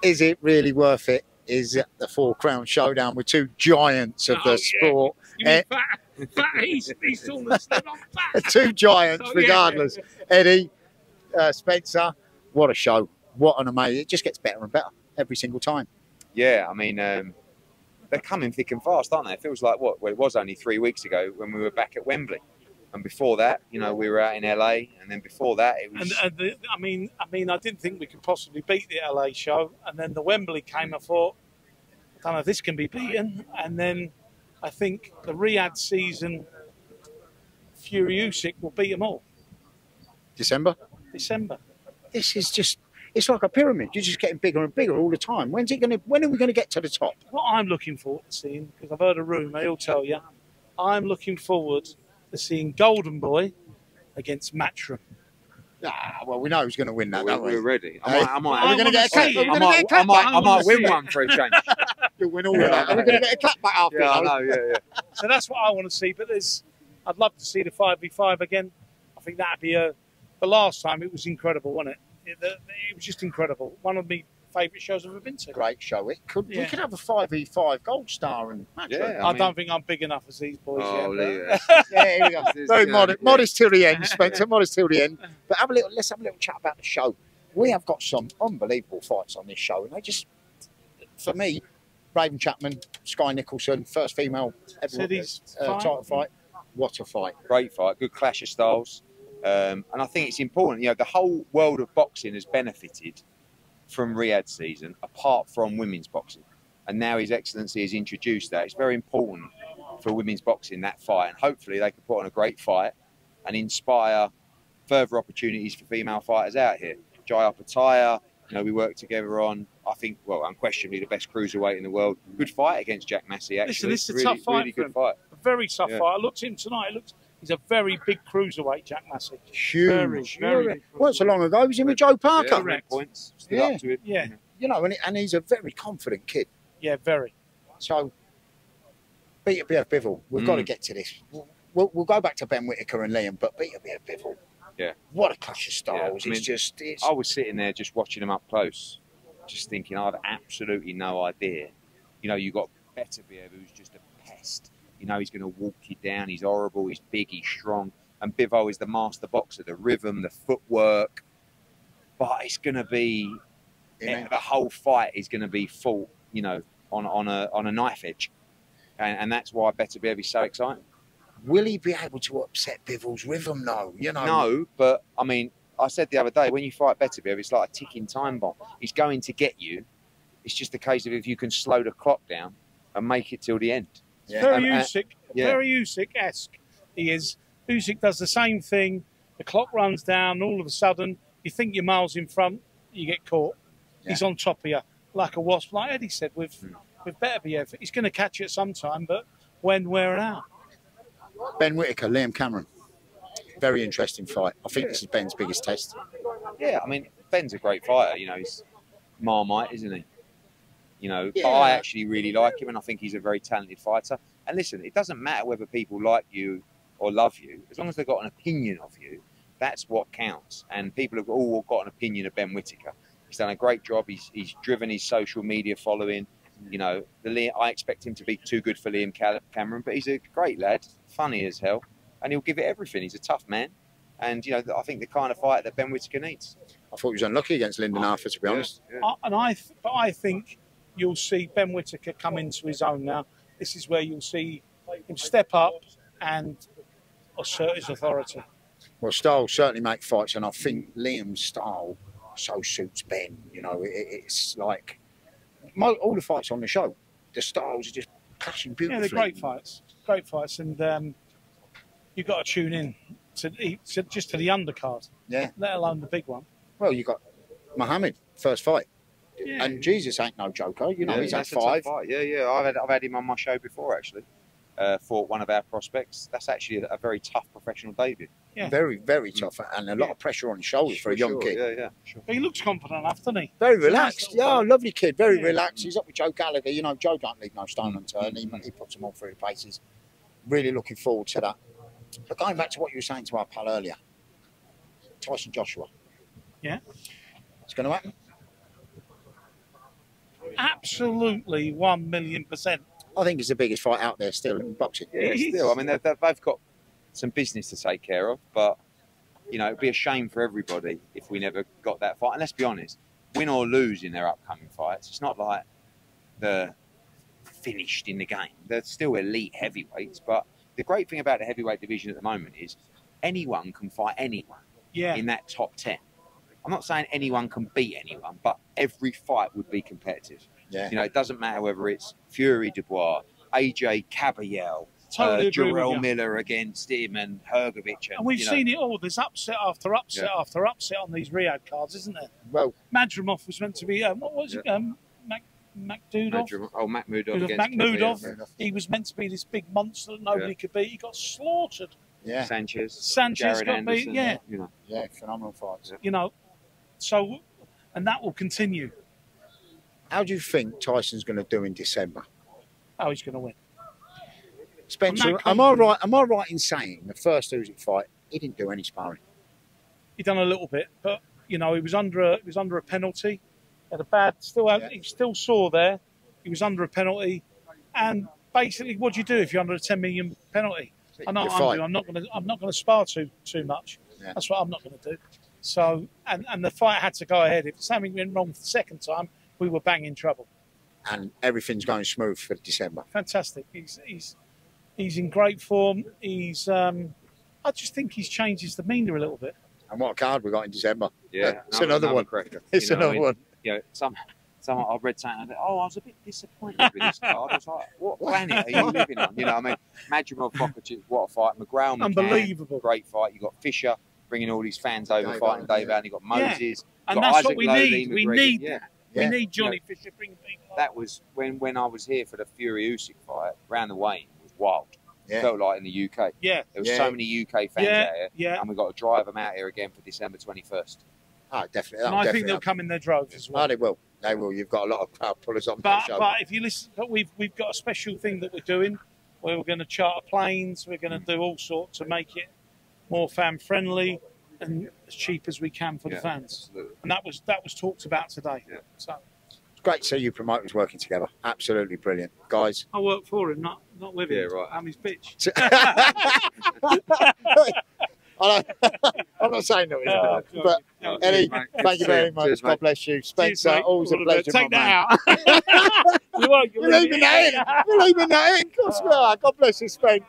is it really worth it? Is it the Four Crown Showdown with two giants of the sport? Fat, he's tall and slim, I'm fat. Two giants, regardless. Eddie, Spencer, what a show. What an amazing, it just gets better and better every single time. Yeah, I mean, they're coming thick and fast, aren't they? It feels like, well, it was only 3 weeks ago when we were back at Wembley. And before that, you know, we were out in LA, and then before that, it was. I didn't think we could possibly beat the LA show, and then the Wembley came. I thought, I don't know if this can be beaten. And then I think the Riyadh season, Fury Usyk will beat them all. December. This is just. It's like a pyramid. You're just getting bigger and bigger all the time. When are we going to get to the top? What I'm looking forward to seeing, because I've heard a rumour, he'll tell you, I'm looking forward to seeing Golden Boy against Matchroom. Well, we know who's going to win that. We're ready. I might win one for a change. You'll win all of that. We're going to get a clap back after. Yeah, I know. Yeah. So that's what I want to see. But I'd love to see the 5v5 again. I think that'd be the last time it was incredible, wasn't it? It was just incredible. One of my favourite shows I've ever been to. Great show. We could have a 5v5 Goldstar and Matchroom. Yeah, I don't think I'm big enough as these boys yet. Yeah, here we go. Very modest till the end, Spencer. Modest till the end. But let's have a little chat about the show. We have got some unbelievable fights on this show, and they just, for me, Raven Chapman, Sky Nicholson, first female title fight. What a fight! Great fight. Good clash of styles. And I think it's important, you know, the whole world of boxing has benefited from Riyadh season, apart from women's boxing. And now His Excellency has introduced that. It's very important for women's boxing, that fight. And hopefully they can put on a great fight and inspire further opportunities for female fighters out here. Jaya Pataya, you know, we worked together on, I think, well, unquestionably the best cruiserweight in the world. Good fight against Jack Massey, actually. Listen, this is a tough fight. Really good fight. A very tough fight. I looked at him tonight. He's a very big cruiserweight, Jack Massey. Huge. Very not so long ago, he was in with Joe Parker. Yeah, correct. Points. Stood up to it. Yeah. You know, and he's a very confident kid. Yeah, very. So, Peter Bivol, we've got to get to this. We'll go back to Ben Whittaker and Liam, but Peter Bivol. Yeah. What a clash of styles. Yeah, I was sitting there just watching him up close, just thinking, I have absolutely no idea. You know, you got Beterbiev, who's just a pest. You know, he's going to walk you down. He's horrible. He's big. He's strong. And Bivol is the master boxer, the rhythm, the footwork. But it's going to be, the whole fight is going to be fought, you know, on a knife edge. And that's why Beterbiev is so exciting. Will he be able to upset Bivol's rhythm? No, you know. No, but I mean, I said the other day, when you fight Beterbiev, it's like a ticking time bomb. He's going to get you. It's just a case of if you can slow the clock down and make it till the end. Yeah. Very Usyk-esque. He is. Usyk does the same thing. The clock runs down. All of a sudden, you think you're miles in front, you get caught. Yeah. He's on top of you like a wasp, like Eddie said with Beterbiev. He's going to catch you at some time, but when, where, and how? Ben Whittaker, Liam Cameron. Very interesting fight. I think this is Ben's biggest test. Yeah, I mean, Ben's a great fighter. You know, he's Marmite, isn't he? You know, but I actually really like him, and I think he's a very talented fighter. And listen, it doesn't matter whether people like you or love you, as long as they've got an opinion of you, that's what counts. And people have all got an opinion of Ben Whittaker. He's done a great job. He's driven his social media following. You know, I expect him to be too good for Liam Cameron, but he's a great lad, funny as hell, and he'll give it everything. He's a tough man, and you know, I think the kind of fight that Ben Whittaker needs. I thought he was unlucky against Lyndon Arthur, to be honest. Yeah. I think you'll see Ben Whittaker come into his own now. This is where you'll see him step up and assert his authority. Well, styles certainly make fights, and I think Liam's style so suits Ben. You know, it's like all the fights on the show, the styles are just clashing beautifully. Yeah, they're great fights, and you've got to tune in to just to the undercard, let alone the big one. Well, you got Muhammad first fight, and Jesus ain't no joker. You know, he's had 5. Yeah. I've had him on my show before, actually. For one of our prospects. That's actually a very tough professional debut. Yeah. Very, very tough, and a lot of pressure on his shoulders for a young kid. Yeah, sure. But he looks confident enough, doesn't he? Very relaxed. Lovely kid. Very relaxed. He's up with Joe Gallagher. You know, Joe don't leave no stone unturned. He puts them all through the paces. Really looking forward to that. But going back to what you were saying to our pal earlier, Tyson Joshua. Yeah. It's going to happen. absolutely 1,000,000%. I think it's the biggest fight out there still in boxing. Yeah, still. I mean, they've both got some business to take care of, but you know, it'd be a shame for everybody if we never got that fight. And let's be honest, win or lose in their upcoming fights, it's not like they're finished in the game. They're still elite heavyweights, but the great thing about the heavyweight division at the moment is anyone can fight anyone in that top 10. I'm not saying anyone can beat anyone, but every fight would be competitive. Yeah. You know, it doesn't matter whether it's Fury Dubois, AJ Caballel, Jarrell Miller against him, and Hrgovic. And we've seen it all. There's upset after upset after upset on these Riyadh cards, isn't there? Well, Madrimov was meant to be, what was it? Makmudov? Makmudov. He was meant to be this big monster that nobody could beat. He got slaughtered. Yeah. Sanchez Jared got Anderson, beat. Yeah, phenomenal fights. You know, so, and that will continue. How do you think Tyson's going to do in December? Oh, he's going to win. Spencer, am I right in saying the first Usyk fight he didn't do any sparring? He done a little bit, but you know he was under a penalty. He had a bad, he still sore there. He was under a penalty, and basically, what do you do if you're under a 10 million penalty? I know I'm not going to spar too much. Yeah. That's what I'm not going to do. So, and the fight had to go ahead. If something went wrong the second time, we were bang in trouble. And everything's going smooth for December. Fantastic. He's in great form. I just think he's changed his demeanour a little bit. And what a card we got in December. Yeah, it's another one. It's another one. You know, some I read something. I was a bit disappointed with this card. I was like, what planet are you living on? You know, I mean, Madrimov, Bokacic, what a fight. McGraw, unbelievable, great fight. You got Fisher bringing all these fans over, fighting Dave Allen. You got Moses, and that's what we need. We need Johnny Fisher bringing people. That was when I was here for the Fury Usyk fight. Round the way, it was wild. Yeah. Felt like in the UK. Yeah. There were so many UK fans out here. And we've got to drive them out here again for December 21st. Oh, definitely. And I think they'll come in their droves as well. Oh, they will. They will. You've got a lot of crowd pullers on that show. But if you listen, we've got a special thing that we're doing where we're going to charter planes. We're going to do all sorts to make it more fan friendly and as cheap as we can for the fans. Absolutely. And that was talked about today. Yeah. So it's great to see you promoters working together. Absolutely brilliant, guys. I work for him, not with him. Right. I'm his bitch. I'm not saying that, but Eddie, thank you very much. Cheers, God bless you. Spencer, always a pleasure. Take that out. You're leaving that in. You're leaving that in. God bless you, Spence.